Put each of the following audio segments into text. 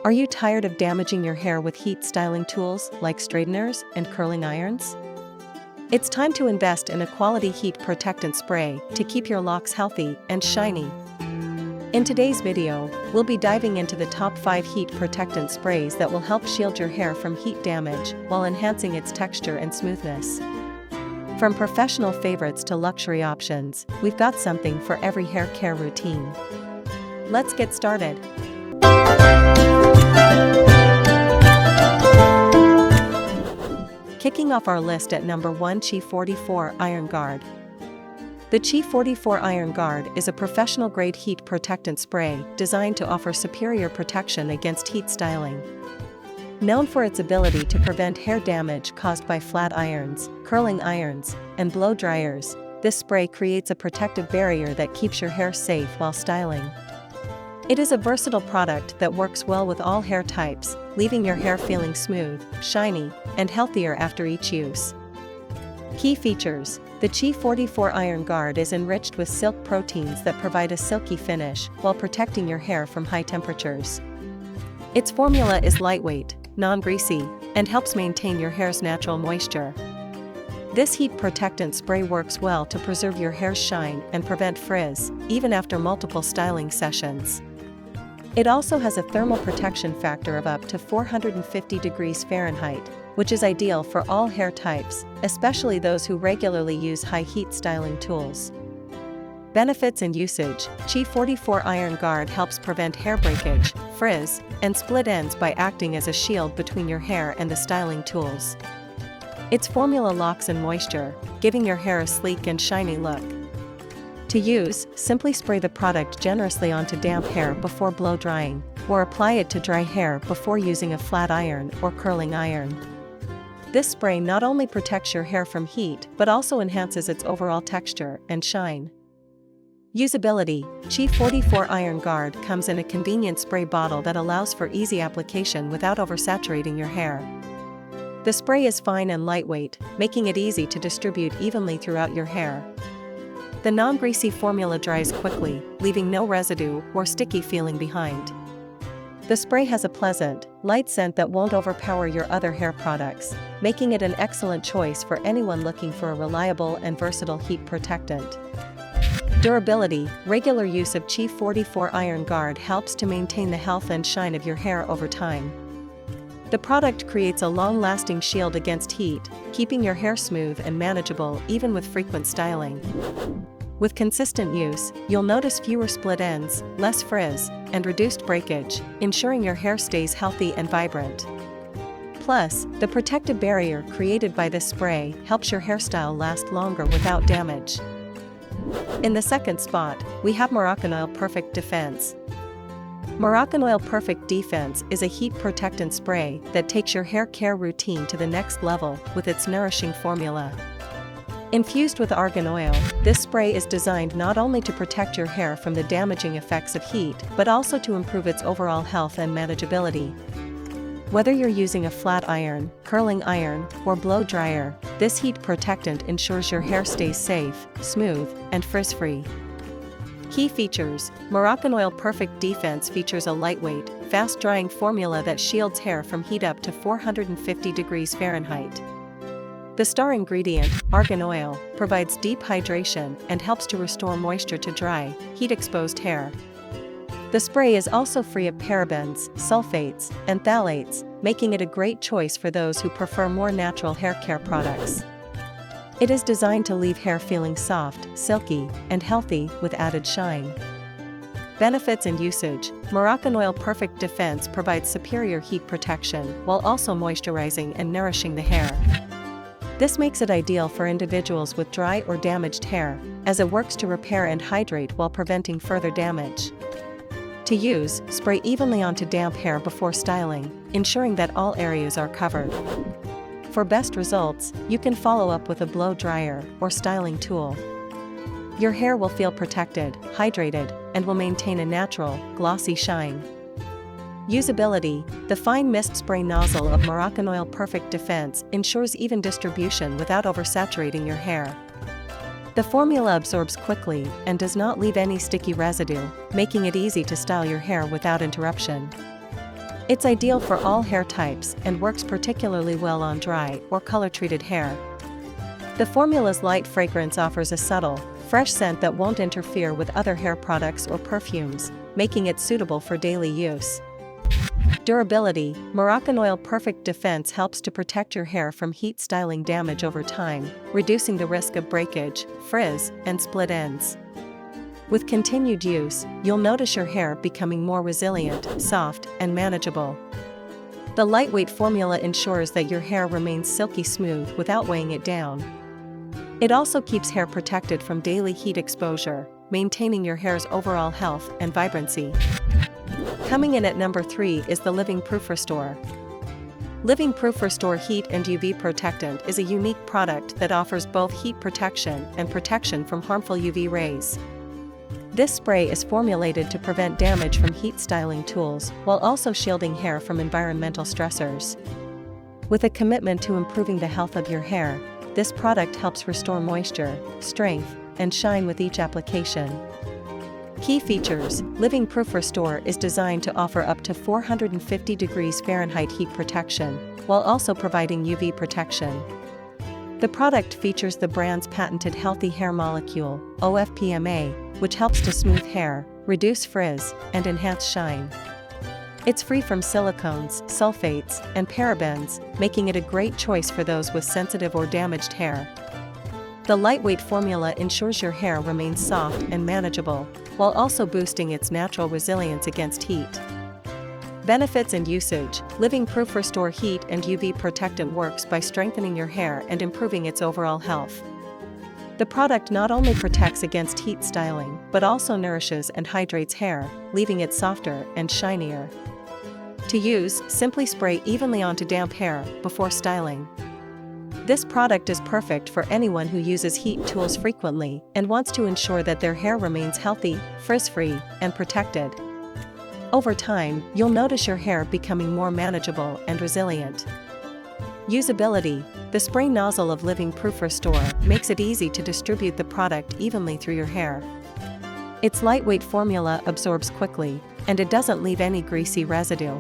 Are you tired of damaging your hair with heat styling tools like straighteners and curling irons? It's time to invest in a quality heat protectant spray to keep your locks healthy and shiny. In today's video, we'll be diving into the top 5 heat protectant sprays that will help shield your hair from heat damage while enhancing its texture and smoothness. From professional favorites to luxury options, we've got something for every hair care routine. Let's get started. Kicking off our list at number 1, Chi 44 Iron Guard. The Chi 44 Iron Guard is a professional-grade heat protectant spray designed to offer superior protection against heat styling. Known for its ability to prevent hair damage caused by flat irons, curling irons, and blow dryers, this spray creates a protective barrier that keeps your hair safe while styling. It is a versatile product that works well with all hair types, leaving your hair feeling smooth, shiny, and healthier after each use. Key features: the Chi 44 Iron Guard is enriched with silk proteins that provide a silky finish while protecting your hair from high temperatures. Its formula is lightweight, non-greasy, and helps maintain your hair's natural moisture. This heat protectant spray works well to preserve your hair's shine and prevent frizz, even after multiple styling sessions. It also has a thermal protection factor of up to 450 degrees Fahrenheit, which is ideal for all hair types, especially those who regularly use high heat styling tools. Benefits and usage: Chi 44 Iron Guard helps prevent hair breakage, frizz, and split ends by acting as a shield between your hair and the styling tools. Its formula locks in moisture, giving your hair a sleek and shiny look. To use, simply spray the product generously onto damp hair before blow drying, or apply it to dry hair before using a flat iron or curling iron. This spray not only protects your hair from heat but also enhances its overall texture and shine. Usability: Chi 44 Iron Guard comes in a convenient spray bottle that allows for easy application without oversaturating your hair. The spray is fine and lightweight, making it easy to distribute evenly throughout your hair. The non-greasy formula dries quickly, leaving no residue or sticky feeling behind. The spray has a pleasant, light scent that won't overpower your other hair products, making it an excellent choice for anyone looking for a reliable and versatile heat protectant. Durability: regular use of Chi 44 Iron Guard helps to maintain the health and shine of your hair over time. The product creates a long-lasting shield against heat, keeping your hair smooth and manageable even with frequent styling. With consistent use, you'll notice fewer split ends, less frizz, and reduced breakage, ensuring your hair stays healthy and vibrant. Plus, the protective barrier created by this spray helps your hairstyle last longer without damage. In the second spot, we have Moroccanoil Perfect Defense. Moroccanoil Perfect Defense is a heat protectant spray that takes your hair care routine to the next level with its nourishing formula. Infused with argan oil, this spray is designed not only to protect your hair from the damaging effects of heat but also to improve its overall health and manageability. Whether you're using a flat iron, curling iron, or blow dryer, this heat protectant ensures your hair stays safe, smooth, and frizz-free. Key features: Moroccanoil Perfect Defense features a lightweight, fast-drying formula that shields hair from heat up to 450 degrees Fahrenheit. The star ingredient, argan oil, provides deep hydration and helps to restore moisture to dry, heat-exposed hair. The spray is also free of parabens, sulfates, and phthalates, making it a great choice for those who prefer more natural hair care products. It is designed to leave hair feeling soft, silky, and healthy with added shine. Benefits and usage: Moroccanoil Perfect Defense provides superior heat protection while also moisturizing and nourishing the hair. This makes it ideal for individuals with dry or damaged hair, as it works to repair and hydrate while preventing further damage. To use, spray evenly onto damp hair before styling, ensuring that all areas are covered. For best results, you can follow up with a blow dryer or styling tool. Your hair will feel protected, hydrated, and will maintain a natural, glossy shine. Usability: the fine mist spray nozzle of Moroccanoil Perfect Defense ensures even distribution without oversaturating your hair. The formula absorbs quickly and does not leave any sticky residue, making it easy to style your hair without interruption. It's ideal for all hair types and works particularly well on dry or color-treated hair. The formula's light fragrance offers a subtle, fresh scent that won't interfere with other hair products or perfumes, making it suitable for daily use. Durability: Moroccanoil Perfect Defense helps to protect your hair from heat styling damage over time, reducing the risk of breakage, frizz, and split ends. With continued use, you'll notice your hair becoming more resilient, soft, and manageable. The lightweight formula ensures that your hair remains silky smooth without weighing it down. It also keeps hair protected from daily heat exposure, maintaining your hair's overall health and vibrancy. Coming in at number 3 is the Living Proof Restore. Living Proof Restore Heat and UV Protectant is a unique product that offers both heat protection and protection from harmful UV rays. This spray is formulated to prevent damage from heat styling tools while also shielding hair from environmental stressors. With a commitment to improving the health of your hair, this product helps restore moisture, strength, and shine with each application. Key features: Living Proof Restore is designed to offer up to 450 degrees Fahrenheit heat protection, while also providing UV protection. The product features the brand's patented healthy hair molecule, OFPMA, which helps to smooth hair, reduce frizz, and enhance shine. It's free from silicones, sulfates, and parabens, making it a great choice for those with sensitive or damaged hair. The lightweight formula ensures your hair remains soft and manageable, while also boosting its natural resilience against heat. Benefits and usage: Living Proof Restore Heat and UV Protectant works by strengthening your hair and improving its overall health. The product not only protects against heat styling, but also nourishes and hydrates hair, leaving it softer and shinier. To use, simply spray evenly onto damp hair before styling. This product is perfect for anyone who uses heat tools frequently and wants to ensure that their hair remains healthy, frizz-free, and protected. Over time, you'll notice your hair becoming more manageable and resilient. Usability: the spray nozzle of Living Proof Restore makes it easy to distribute the product evenly through your hair. Its lightweight formula absorbs quickly, and it doesn't leave any greasy residue.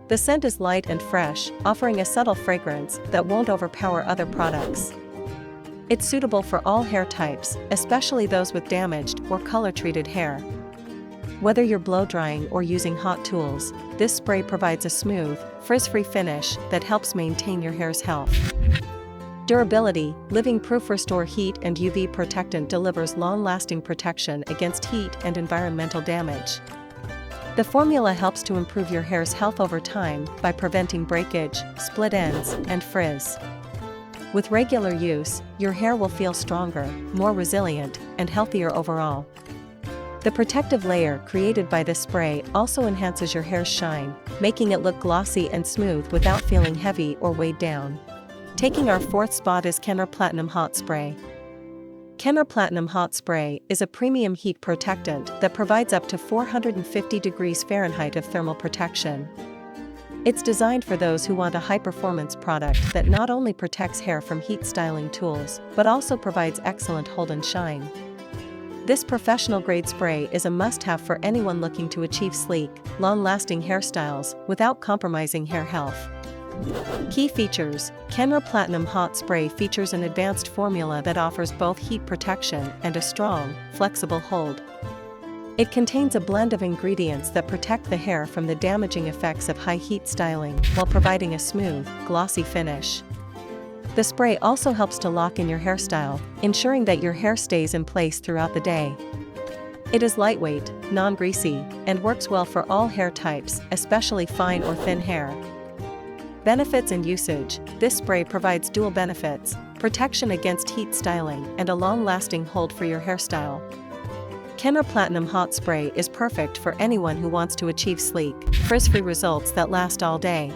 The scent is light and fresh, offering a subtle fragrance that won't overpower other products. It's suitable for all hair types, especially those with damaged or color-treated hair. Whether you're blow-drying or using hot tools, this spray provides a smooth, frizz-free finish that helps maintain your hair's health. Durability: Living Proof Restore Heat and UV Protectant delivers long-lasting protection against heat and environmental damage. The formula helps to improve your hair's health over time by preventing breakage, split ends, and frizz. With regular use, your hair will feel stronger, more resilient, and healthier overall. The protective layer created by this spray also enhances your hair's shine, making it look glossy and smooth without feeling heavy or weighed down. Taking our 4th spot is Kenra Platinum Hot Spray. Kenra Platinum Hot Spray is a premium heat protectant that provides up to 450 degrees Fahrenheit of thermal protection. It's designed for those who want a high-performance product that not only protects hair from heat styling tools, but also provides excellent hold and shine. This professional-grade spray is a must-have for anyone looking to achieve sleek, long-lasting hairstyles without compromising hair health. Key features: Kenra Platinum Hot Spray features an advanced formula that offers both heat protection and a strong, flexible hold. It contains a blend of ingredients that protect the hair from the damaging effects of high heat styling while providing a smooth, glossy finish. The spray also helps to lock in your hairstyle, ensuring that your hair stays in place throughout the day. It is lightweight, non-greasy, and works well for all hair types, especially fine or thin hair. Benefits and usage: this spray provides dual benefits: protection against heat styling and a long-lasting hold for your hairstyle. Kenra Platinum Hot Spray is perfect for anyone who wants to achieve sleek, frizz-free results that last all day.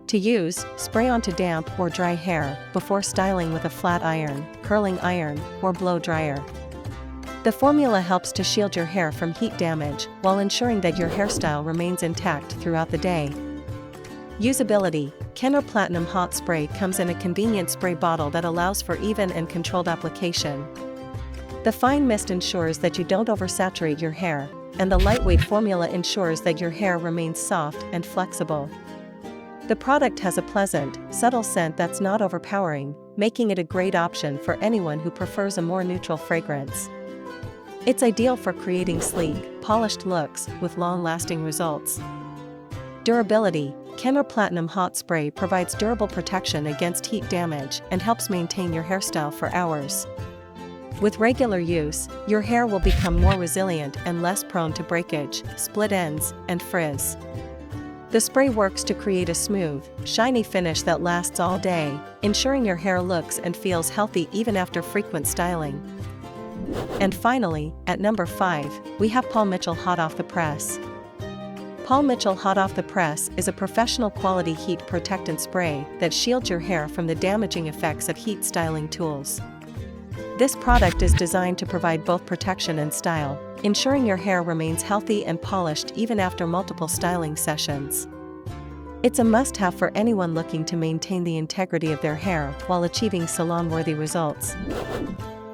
To use, spray onto damp or dry hair before styling with a flat iron, curling iron, or blow dryer. The formula helps to shield your hair from heat damage while ensuring that your hairstyle remains intact throughout the day. Usability: Kenra Platinum Hot Spray comes in a convenient spray bottle that allows for even and controlled application. The fine mist ensures that you don't oversaturate your hair, and the lightweight formula ensures that your hair remains soft and flexible. The product has a pleasant, subtle scent that's not overpowering, making it a great option for anyone who prefers a more neutral fragrance. It's ideal for creating sleek, polished looks with long-lasting results. Durability. Kenra Platinum Hot Spray provides durable protection against heat damage and helps maintain your hairstyle for hours. With regular use, your hair will become more resilient and less prone to breakage, split ends, and frizz. The spray works to create a smooth, shiny finish that lasts all day, ensuring your hair looks and feels healthy even after frequent styling. And finally, at number 5, we have Paul Mitchell Hot Off the Press. Paul Mitchell Hot Off the Press is a professional quality heat protectant spray that shields your hair from the damaging effects of heat styling tools. This product is designed to provide both protection and style, ensuring your hair remains healthy and polished even after multiple styling sessions. It's a must-have for anyone looking to maintain the integrity of their hair while achieving salon-worthy results.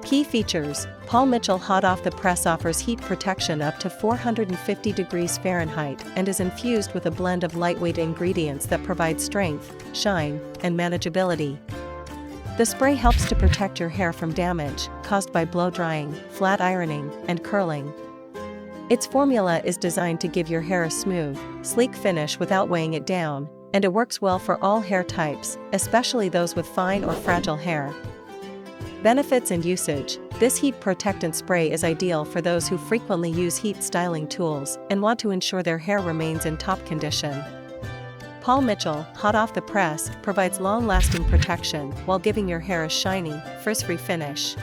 Key features: Paul Mitchell Hot Off the Press offers heat protection up to 450 degrees Fahrenheit and is infused with a blend of lightweight ingredients that provide strength, shine, and manageability. The spray helps to protect your hair from damage caused by blow-drying, flat ironing, and curling. Its formula is designed to give your hair a smooth, sleek finish without weighing it down, and it works well for all hair types, especially those with fine or fragile hair. Benefits and usage: this heat protectant spray is ideal for those who frequently use heat styling tools and want to ensure their hair remains in top condition. Paul Mitchell Hot Off the Press provides long-lasting protection while giving your hair a shiny, frizz-free finish.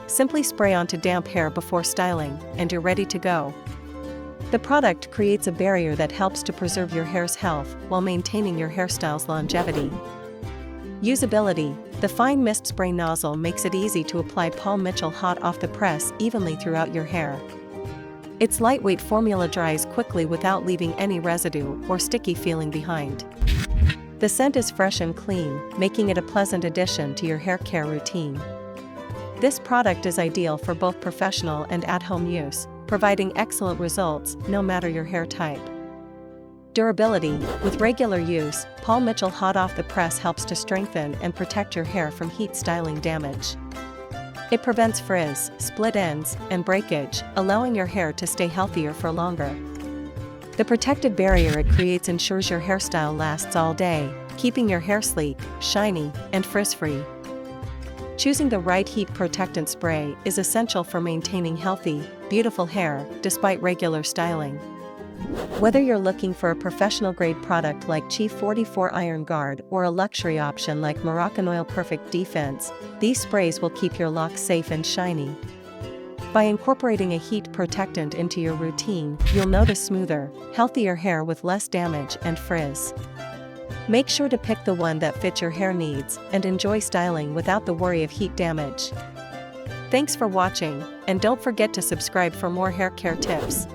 Simply spray onto damp hair before styling, and you're ready to go. The product creates a barrier that helps to preserve your hair's health while maintaining your hairstyle's longevity. Usability: the fine mist spray nozzle makes it easy to apply Paul Mitchell Hot Off the Press evenly throughout your hair. Its lightweight formula dries quickly without leaving any residue or sticky feeling behind. The scent is fresh and clean, making it a pleasant addition to your hair care routine. This product is ideal for both professional and at-home use, providing excellent results no matter your hair type. Durability: with regular use, Paul Mitchell Hot Off the Press helps to strengthen and protect your hair from heat styling damage. It prevents frizz, split ends, and breakage, allowing your hair to stay healthier for longer. The protective barrier it creates ensures your hairstyle lasts all day, keeping your hair sleek, shiny, and frizz-free. Choosing the right heat protectant spray is essential for maintaining healthy, beautiful hair despite regular styling. Whether you're looking for a professional-grade product like Chief 44 Iron Guard or a luxury option like Moroccanoil Perfect Defense, these sprays will keep your locks safe and shiny. By incorporating a heat protectant into your routine, you'll notice smoother, healthier hair with less damage and frizz. Make sure to pick the one that fits your hair needs and enjoy styling without the worry of heat damage. Thanks for watching, and don't forget to subscribe for more hair care tips.